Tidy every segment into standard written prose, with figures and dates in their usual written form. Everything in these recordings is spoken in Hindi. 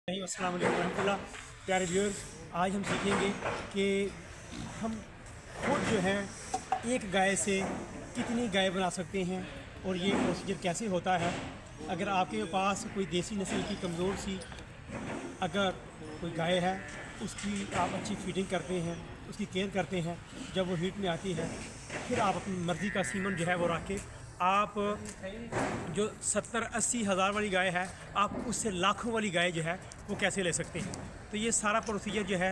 अस्सलाम वालेकुम रहमतुल्लाह। प्यारे व्यूअर्स, आज हम सीखेंगे कि हम खुद जो है एक गाय से कितनी गाय बना सकते हैं और ये प्रोसीजर कैसे होता है। अगर आपके पास कोई देसी नस्ल की कमज़ोर सी अगर कोई गाय है, उसकी आप अच्छी फीडिंग करते हैं, उसकी केयर करते हैं, जब वो हीट में आती है फिर आप अपनी मर्ज़ी का सीमन जो है वो रख के आप जो 70-80 हज़ार वाली गाय है, आप उससे लाखों वाली गाय जो है वो कैसे ले सकते हैं। तो ये सारा प्रोसीजर जो है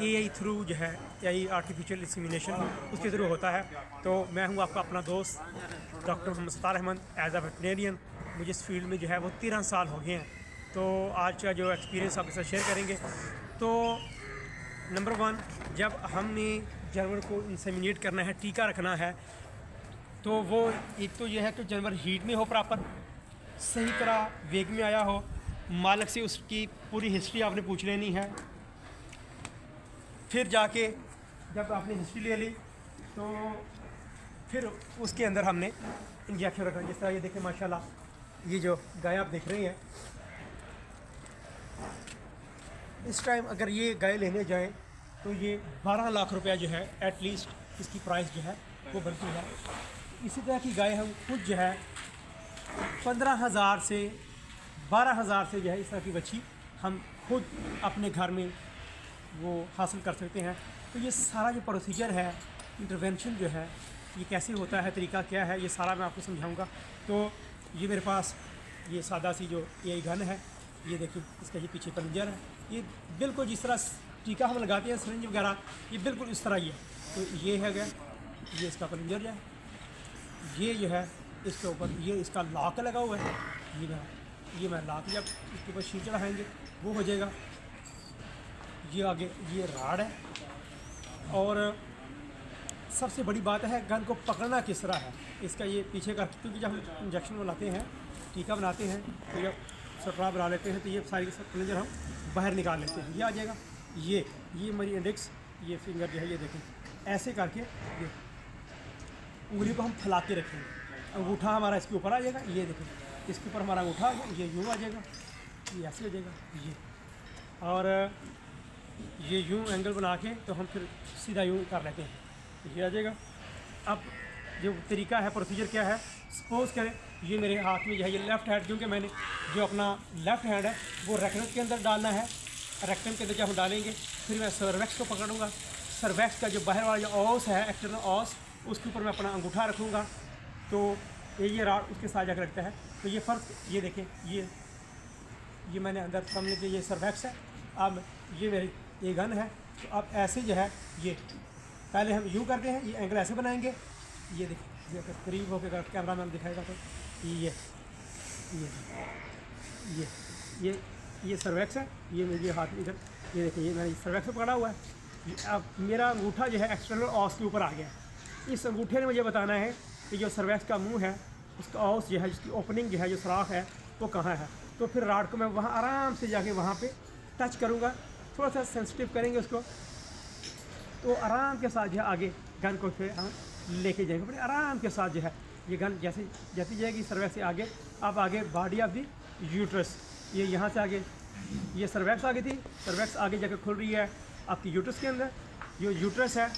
एआई थ्रू जो है एआई आर्टिफिशियल इंसेमिनेशन उसके थ्रू होता है। तो मैं हूँ आपका अपना दोस्त doctor Mohammad Sattar Ahmad as a veterinarian. मुझे इस फील्ड में जो है वो 13 साल हो गए हैं। तो आज का जो एक्सपीरियंस आपके साथ शेयर करेंगे। तो नंबर 1, जब हमने जानवर को इंसेमिनेट करना है, टीका रखना है, तो वो एक तो ये है कि जानवर हीट में हो, प्रॉपर सही तरह वेग में आया हो, मालिक से उसकी पूरी हिस्ट्री आपने पूछ लेनी है। फिर जाके जब आपने हिस्ट्री ले ली तो फिर उसके अंदर हमने इंजेक्शन रखना। जिस तरह ये देखें माशाल्लाह, ये जो गाय आप देख रहे हैं, इस टाइम अगर ये गाय लेने जाएं तो ये 12 लाख रुपया जो है एटलीस्ट इसकी प्राइस जो है वो बनती है। इसी तरह की गाय हम खुद जो है 15,000 से 12,000 से जो है इस तरह की बच्ची हम खुद अपने घर में वो हासिल कर सकते हैं। तो ये सारा जो प्रोसीजर है, इंटरवेंशन जो है, ये कैसे होता है, तरीका क्या है, ये सारा मैं आपको समझाऊंगा। तो ये मेरे पास ये सादा सी जो एआई गन है, ये देखिए इसका ये पीछे प्लंजर है। ये बिल्कुल जिस तरह टीका हम लगाते हैं सिरिंज वगैरह, ये बिल्कुल इस तरह ही है। तो ये है गया, ये इसका प्लंजर जो है, ये जो है इसके ऊपर ये इसका लॉक लगा हुआ है। ये मैं लॉक जब इसके ऊपर शीट चढ़ाएंगे वो हो जाएगा। ये आगे ये राड है। और सबसे बड़ी बात है गन को पकड़ना किस तरह है, इसका ये पीछे का, क्योंकि जब हम इंजेक्शन बनाते हैं, टीका बनाते हैं, तो जब सटरा बना लेते हैं तो ये सारी प्लंजर हम बाहर निकाल लेते हैं। ये आ जाएगा, ये मेरी इंडेक्स, ये फिंगर जो है, ये देखें ऐसे करके ये उंगली को हम फैला के रखेंगे। अंगूठा हमारा इसके ऊपर आ जाएगा, ये देखें इसके ऊपर हमारा अंगूठा आ गया, ये यूँ आ जाएगा, ये ऐसे हो जाएगा, ये और ये यूँ एंगल बना के तो हम फिर सीधा यूँ कर लेते हैं, ये आ जाएगा। अब जो तरीका है, प्रोसीजर क्या है, सपोज़ करें ये मेरे हाथ में जो है ये लेफ़्ट हैंड, क्योंकि मैंने जो अपना लेफ़्ट हैंड है वो रेक्टम के अंदर डालना है। रेक्टम के अंदर जब हम डालेंगे फिर मैं सर्वैक्स को पकड़ूँगा। सर्वैक्स का जो बाहर वाला जो ऑस है, एक्सटर्नल ऑस, उसके ऊपर मैं अपना अंगूठा रखूँगा। तो ये राड उसके साथ जाकर रखता है। तो ये फ़र्क ये देखें, ये मैंने अंदर समझ के ये सर्वैक्स है। अब ये मेरी ये गन है। तो अब ऐसे जो है ये पहले हम यूँ करते हैं, ये एंगल ऐसे बनाएंगे, ये देखिए, ये अगर करीब होकर कैमरा मैन दिखाएगा तो ये सर्वैक्स है। ये मेरे हाथ में इधर ये देखिए, ये मैंने सर्वैक्स पकड़ा हुआ है। अब मेरा अंगूठा जो है एक्सटर्नल ऑस के ऊपर आ गया है। इस अंगूठे ने मुझे बताना है कि जो सर्वैक्स का मुंह है, उसका ऑस जो है, जिसकी ओपनिंग जो है, जो सुराख है, वो कहाँ है। तो फिर राड को मैं वहाँ आराम से जाके वहाँ पे टच करूँगा, थोड़ा सा सेंसिटिव करेंगे उसको, तो आराम के साथ जो है आगे गन को फिर हम लेके जाएंगे बड़े आराम के साथ। जो है ये गन जैसे जाती जाएगी सर्वैक्स से आगे। अब आगे बॉडी ऑफ द यूट्रस, ये यहाँ से आगे ये सर्वैक्स आगे थी, सर्वैक्स आगे जाकर खुल रही है आपकी यूट्रस के अंदर। जो यूट्रस है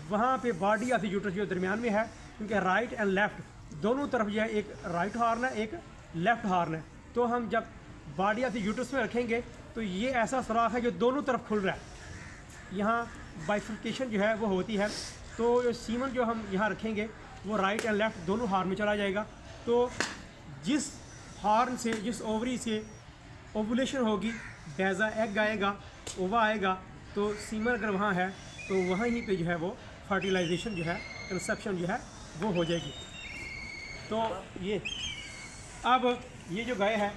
वहाँ पे बॉडी ऑफ द यूट्रस जो दरमियान में है, क्योंकि राइट एंड लेफ़्ट दोनों तरफ जो है, एक राइट हॉर्न है, एक लेफ़्ट हॉर्न है। तो हम जब बॉडी ऑफ द यूट्रस में रखेंगे तो ये ऐसा सुराख है जो दोनों तरफ खुल रहा है। यहाँ बाइफर्केशन जो है वो होती है। तो सीमन जो हम यहाँ रखेंगे वो राइट एंड लेफ़्ट दोनों हॉर्न में चला जाएगा। तो जिस हॉर्न से, जिस ओवरी से ओवुलेशन होगी, बैजा एग आएगा, ओवा आएगा, तो सीमन अगर वहाँ है तो वहीं पे जो है वो फर्टिलाइजेशन जो है, कंसेप्शन जो है वो हो जाएगी। तो ये अब ये जो गाय है,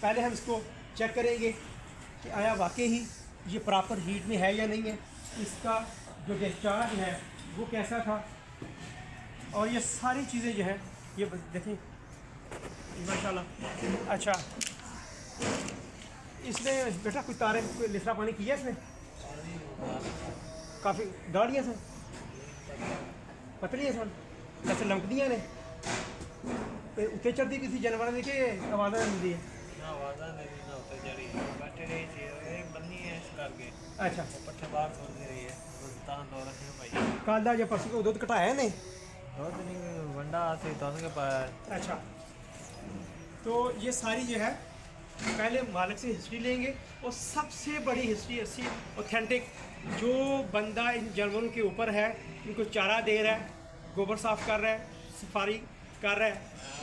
पहले हम इसको चेक करेंगे कि आया वाकई ही ये प्रॉपर हीट में है या नहीं है, इसका जो डिस्चार्ज है वो कैसा था, और ये सारी चीज़ें जो है ये देखें माशाल्लाह। अच्छा, इसने बेटा कुछ तारे, कोई लिसरा पानी किया इसने, काफ़ी दाढ़ियाँ सन पतलियाँ सन, जैसे लमकदियाँ ने उत्ते चढ़ती किसी जानवर ने कि आवाज़ नहीं दी है। तो चढ़ी बैठे रही थी एक बंदी है इस करके अच्छा वो पट्ठे बाहर छोड़ती रही है तो दो रखे भाई कल दा या परसों को दुध घटाया ने दुध नहीं वंडा से तो के पास अच्छा तो ये सारी जो है पहले मालिक से हिस्ट्री लेंगे और सबसे बड़ी हिस्ट्री ऐसी ऑथेंटिक जो बंदा इन जानवरों के ऊपर है इनको चारा दे रहा है गोबर साफ कर रहा है सफारी कर रहा है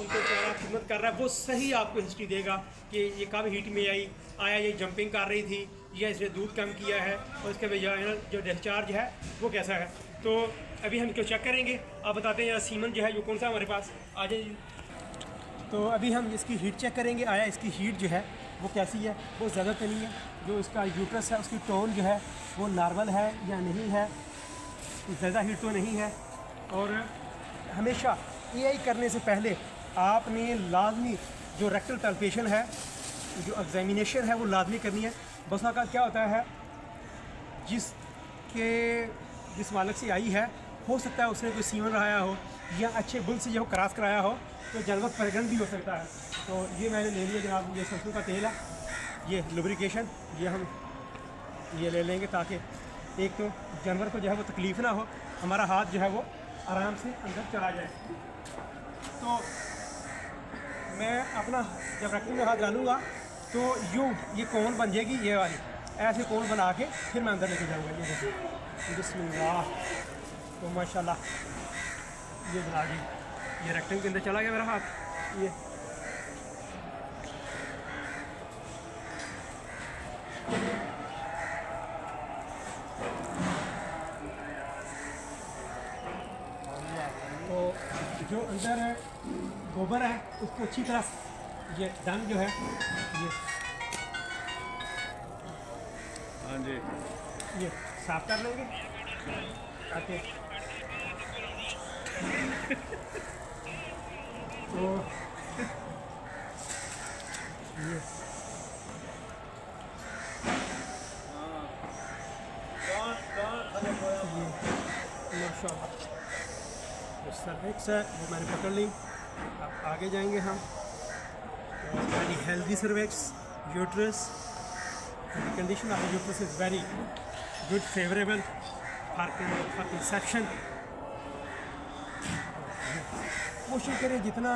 उनको चारा खिदमत कर रहा है वो सही आपको हिस्ट्री देगा कि ये कब हीट में आई आया ये जंपिंग कर रही थी या इसने दूध कम किया है और इसके वजह जो डिस्चार्ज है वो कैसा है। तो अभी हम इसको चेक करेंगे आप बताते हैं सीमन जो है वो कौन सा हमारे पास आ जाए। तो अभी हम इसकी हीट चेक करेंगे आया इसकी हीट जो है वो कैसी है वो ज़्यादा तो नहीं है जो इसका यूट्रस है उसकी टोन जो है वो नॉर्मल है या नहीं है ज़्यादा हीट तो नहीं है। और हमेशा एआई करने से पहले आपने लाजमी जो रेक्टल पैल्पेशन है जो एग्जामिनेशन है वो लाजमी करनी है। बस का क्या होता है जिस मालिक से आई है हो सकता है उसने कोई सीमन रहाया हो या अच्छे बुल से जो क्रॉस कराया हो तो जानवर प्रेगनेंट भी हो सकता है। तो ये मैंने ले लिया जनाब ये सरसों का तेल है ये लुब्रिकेशन ये हम ये ले लेंगे ताकि एक तो जानवर को जो है वो तकलीफ़ ना हो हमारा हाथ जो है वो आराम से अंदर चला जाए। तो मैं अपना जब रखने में हाथ डालूँगा तो यूँ ये कोन बन जाएगी ये वाली ऐसे कोन बना के फिर मैं अंदर लेके जाऊँगा ये देखिए बिस्मिल्लाह। तो माशाल्लाह ये बना दी ये रेक्टम के अंदर चला गया मेरा हाथ ये तो जो अंदर गोबर है उसको अच्छी तरह ये डंग जो है ये हाँ जी ये साफ कर लेंगे ताकि तो ये सर्विक्स है वो मैंने पकड़ ली। अब आगे जाएंगे हम very healthy cervix uterus condition of the uterus is very good favourable for conception. कोशिश करें जितना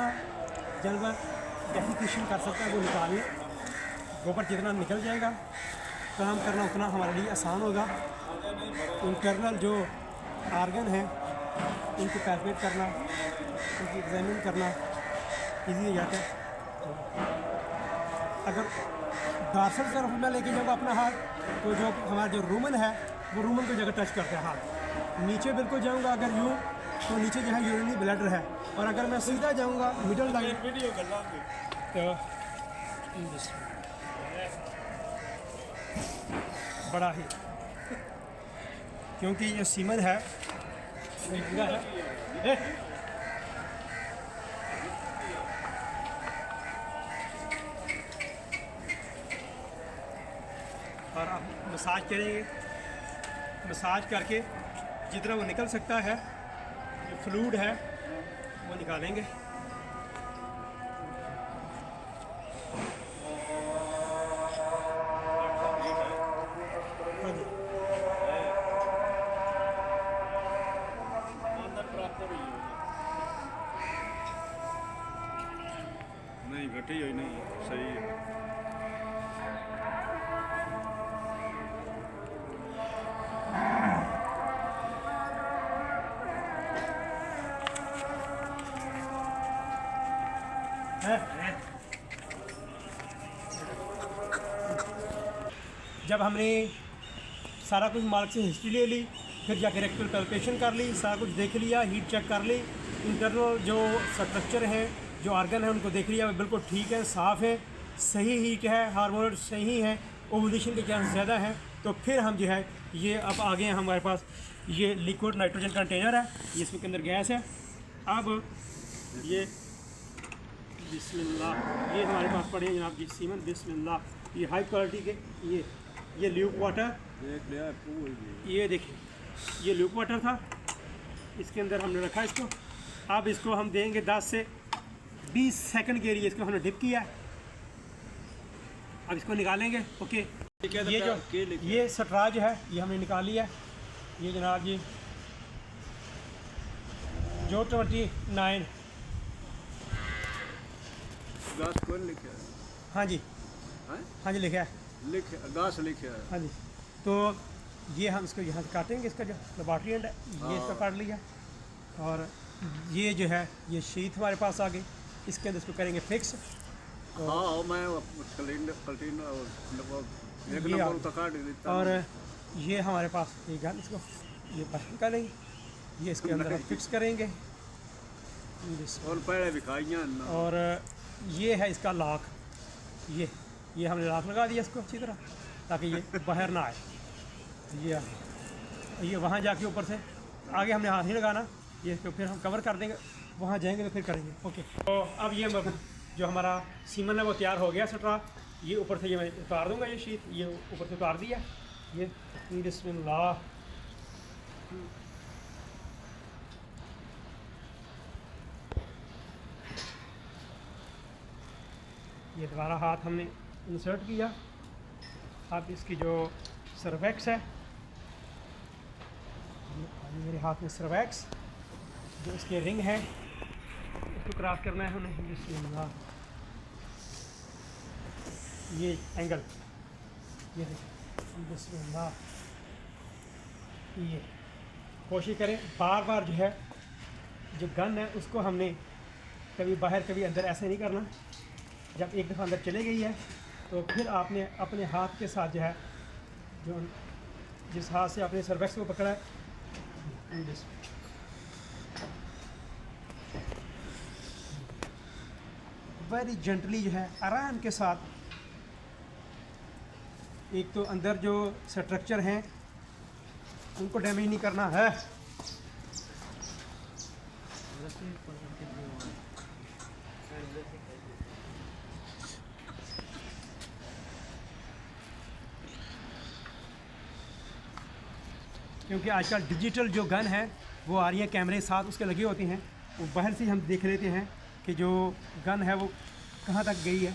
जानवर डेफिकेशन कर सकता है वो निकालें गोबर जितना निकल जाएगा काम करना उतना हमारे लिए आसान होगा। इंटरनल जो आर्गन है उनको कैलकुलेट करना उनकी एग्जामिन करना इजी हो जाता है। अगर डार्सल तरफ मैं लेके जाऊँगा अपना हाथ तो जो हमारा जो रूमन है वो रूमन को जगह टच करते हैं हाथ नीचे बिल्कुल जाऊँगा अगर यूँ तो नीचे जो है यूरिनरी ब्लैडर है और अगर मैं सीधा जाऊँगा मिडल लाइन वीडियो कर तो बड़ा ही क्योंकि ये सीमन है महंगा है और आप मसाज करेंगे मसाज करके जितना वो निकल सकता है जो फ्लूइड है वो निकालेंगे। नहीं घटी हुई नहीं सही है। जब हमने सारा कुछ मार्क से हिस्ट्री ले ली फिर जाकर रेक्टल पैल्पेशन कर ली सारा कुछ देख लिया हीट चेक कर ली इंटरनल जो स्ट्रक्चर है जो आर्गन है उनको देख लिया बिल्कुल ठीक है साफ़ है सही हीट है हार्मोन सही है ओवुलेशन के चांस ज़्यादा है। तो फिर हम जो है ये अब आगे हैं हमारे पास ये लिक्विड नाइट्रोजन कंटेनर है ये इसके अंदर गैस है। अब ये बिस्मिल्लाह ये हमारे पास पड़े हैं जनाब जी सीमन बिस्मिल्लाह ये हाई क्वालिटी के ये ल्यूक वाटर देख लिया ये देखिए ये ल्यूक वाटर था इसके अंदर हमने रखा इसको। अब इसको हम देंगे 10 से 20 सेकंड के लिए इसको हमने डिप किया अब इसको निकालेंगे। ओके, क्या ये जो के लिखे ये स्ट्रा जो है ये हमने निकाल लिया है। ये जनाब जी जो 29 गास कौन लिखे है? हाँ जी हैं? हाँ जी लिखा है। लिखे गास लिखे है। हाँ जी, तो ये हम इसको यहाँ से काटेंगे, इसका जो लेबॉर्ट्री एंड है ये इसका काट लिया। और ये जो है ये शीट हमारे पास आ गई, इसके अंदर इसको करेंगे फिक्स। हाँ मैं कलीन कलीन एक ये नंबर का काट देता और ये हमारे पास ये गन, इसको ये बाहर निकालेंगे, ये इसके अंदर हम फिक्स करेंगे। और पहले भी खाइयां ना। और ये है इसका लॉक, ये हमने लॉक लगा दिया इसको अच्छी तरह ताकि ये बाहर ना आए। ये वहाँ जाके ऊपर से आगे हमने हाथ नहीं लगाना, ये इसको फिर हम कवर कर देंगे, वहाँ जाएंगे तो फिर करेंगे। ओके, तो अब ये जो हमारा सीमन है वो तैयार हो गया स्ट्रा। ये ऊपर से ये मैं उतार दूंगा, ये शीट ये ऊपर से उतार दिया। ये बिस्मिल्लाह, ये दोबारा हाथ हमने इंसर्ट किया। अब इसकी जो सर्वैक्स है, ये मेरे हाथ में सर्वैक्स, जो इसके रिंग है इसको क्रॉस करना है हमें। बिस्मिल्लाह, ये एंगल, ये देखिए बिस्मिल्लाह। ये कोशिश करें बार बार जो है जो गन है उसको हमने कभी बाहर कभी अंदर ऐसे नहीं करना। जब एक दफ़ा अंदर चले गई है तो फिर आपने अपने हाथ के साथ जो है जो जिस हाथ से आपने सर्वैक्स को पकड़ा है वेरी जेंटली जो है आराम के साथ, एक तो अंदर जो स्ट्रक्चर हैं उनको डैमेज नहीं करना है। क्योंकि आजकल डिजिटल जो गन है वो आ रही है, कैमरे साथ उसके लगे होते हैं, वो बाहर से हम देख लेते हैं कि जो गन है वो कहाँ तक गई है,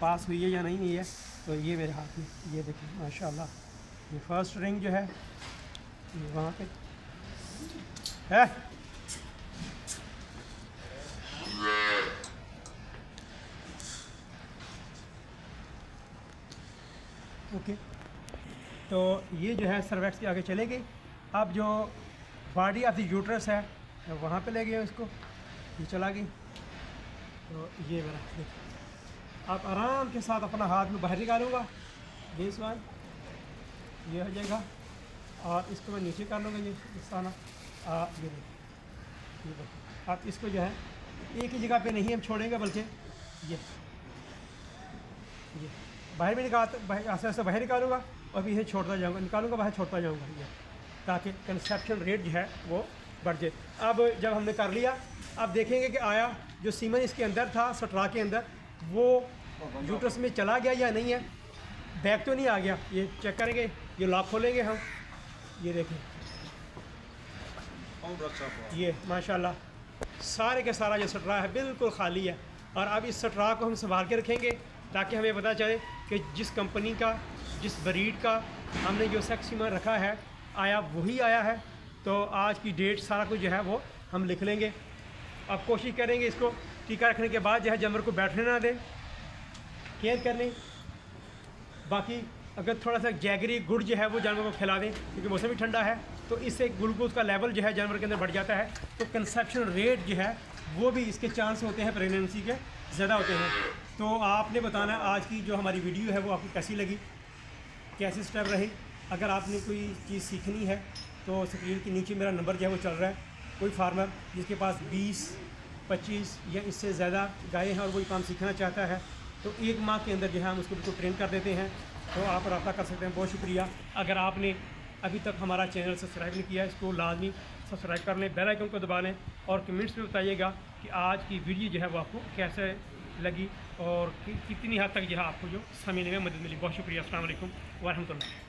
पास हुई है या नहीं हुई है। तो ये मेरे हाथ में ये देखिए माशाल्लाह, ये फर्स्ट रिंग जो है ये वहाँ पे है। ओके, तो ये जो है सर्वैक्स के आगे चले गई। अब जो बॉडी ऑफ द यूट्रस है वहाँ पे ले गए इसको, ये चला गई। तो ये मेरा देखिए, आप आराम के साथ अपना हाथ में बाहर निकालूँगा, दिस वन ये हो जाएगा, और इसको मैं नीचे कर लूँगा, ये इस तरह। ये देखिए आप इसको जो है एक ही जगह पे नहीं हम छोड़ेंगे, बल्कि ये बाहर भी आस्ते आस्ते बाहर निकालूंगा और भी ये छोड़ता जाऊँगा, निकालूंगा बाहर छोड़ता जाऊँगा, ये ताकि कंसेप्शन रेट जो है वो बढ़ जाए। अब जब हमने कर लिया, अब देखेंगे कि आया जो सीमन इसके अंदर था स्ट्रा के अंदर वो यूट्रस में चला गया या नहीं है, बैग तो नहीं आ गया। ये चेक करेंगे, ये लॉक खोलेंगे हम, ये देखें ये माशाल्लाह सारे के सारा जो स्ट्रा है बिल्कुल खाली है। और अब इस स्ट्रा को हम संभाल के रखेंगे ताकि हमें पता चले कि जिस कंपनी का जिस ब्रीड का हमने जो सेक्स सीमन रखा है आया वही आया है। तो आज की डेट सारा कुछ जो है वो हम लिख लेंगे। अब कोशिश करेंगे इसको टीका रखने के बाद जो है जानवर को बैठने ना दें, केयर करने। बाकी अगर थोड़ा सा जैगरी गुड़ जो है वो जानवर को खिला दें, क्योंकि मौसम भी ठंडा है तो इससे ग्लूकोज का लेवल जो है जानवर के अंदर बढ़ जाता है, तो कंसेप्शन रेट जो है वो भी इसके चांस होते हैं प्रेगनेंसी के ज़्यादा होते हैं। तो आपने बताना आज की जो हमारी वीडियो है वो आपको कैसी लगी, कैसी स्टेप रही। अगर आपने कोई चीज़ सीखनी है तो स्क्रीन के नीचे मेरा नंबर जो है वो चल रहा है। कोई फार्मर जिसके पास 20, 25 या इससे ज़्यादा गायें हैं और वही काम सीखना चाहता है तो 1 माह के अंदर जो है हम उसको बिल्कुल ट्रेन कर देते हैं, तो आप रब्ता कर सकते हैं। बहुत शुक्रिया। अगर आपने अभी तक हमारा चैनल सब्सक्राइब नहीं किया है इसको लाजमी सब्सक्राइब कर लें, बेल आइकन को दबा लें और कमेंट्स में बताइएगा कि आज की वीडियो जो है वो आपको कैसे लगी और कितनी हद तक जो है आपको जो समझने में मदद मिली। बहुत शुक्रिया। अस्सलाम वालेकुम व रहमतुल्लाह।